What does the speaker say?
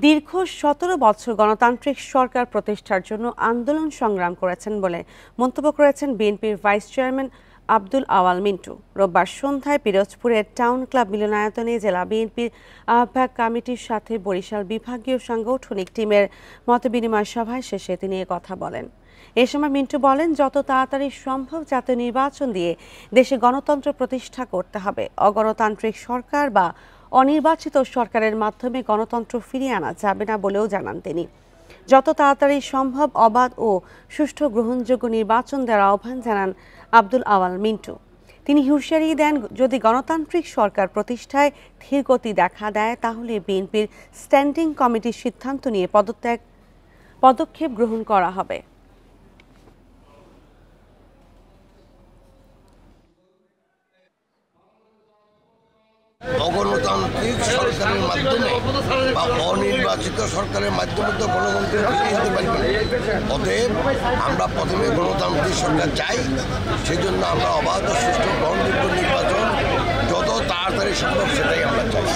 দীর্ঘ ১৭ বছর গণতান্ত্রিক সরকার প্রতিষ্ঠার জন্য আন্দোলন সংগ্রাম করেছেন বলে মন্তব্য করেছেন বিএনপির ভাইস চেয়ারম্যান আব্দুল আওয়াল মিন্টু। রোববার সন্ধ্যায় পিরোজপুরের টাউন ক্লাব মিলনায়তনে জেলা বিএনপির আহ্বায়ক কমিটির সাথে বরিশাল বিভাগীয় সাংগঠনিক টিমের মতবিনিময় সভায় শেষে তিনি কথা বলেন। এ সময় মিন্টু বলেন, যত তাড়াতাড়ি সম্ভব জাতীয় নির্বাচন দিয়ে দেশে গণতন্ত্র প্রতিষ্ঠা করতে হবে। অগণতান্ত্রিক সরকার বা অনির্বাচিত সরকারের মাধ্যমে গণতন্ত্র ফিরিয়ে আনা যাবে না বলেও জানান তিনি। যত তাড়াতাড়ি সম্ভব অবাধ ও সুষ্ঠু গ্রহণযোগ্য নির্বাচন দেওয়ার আহ্বান জানান আব্দুল আওয়াল মিন্টু। তিনি হুঁশিয়ারি দেন, যদি গণতান্ত্রিক সরকার প্রতিষ্ঠায় ধীরগতি দেখা দেয় তাহলে বিএনপির স্ট্যান্ডিং কমিটির সিদ্ধান্ত নিয়ে পদক্ষেপ গ্রহণ করা হবে। অগণতান্ত্রিক সরকারের মাধ্যমে বা অনির্বাচিত সরকারের মাধ্যমে তো গণতন্ত্র ফিরিয়ে আনতে পারবে না। অতএব আমরা প্রথমে গণতান্ত্রিক সরকার চাই, সেজন্য আমরা অবাধ ও সুষ্ঠু গ্রহণযোগ্য নির্বাচন যত তাড়াতাড়ি সম্ভব সেটাই আমরা চাই।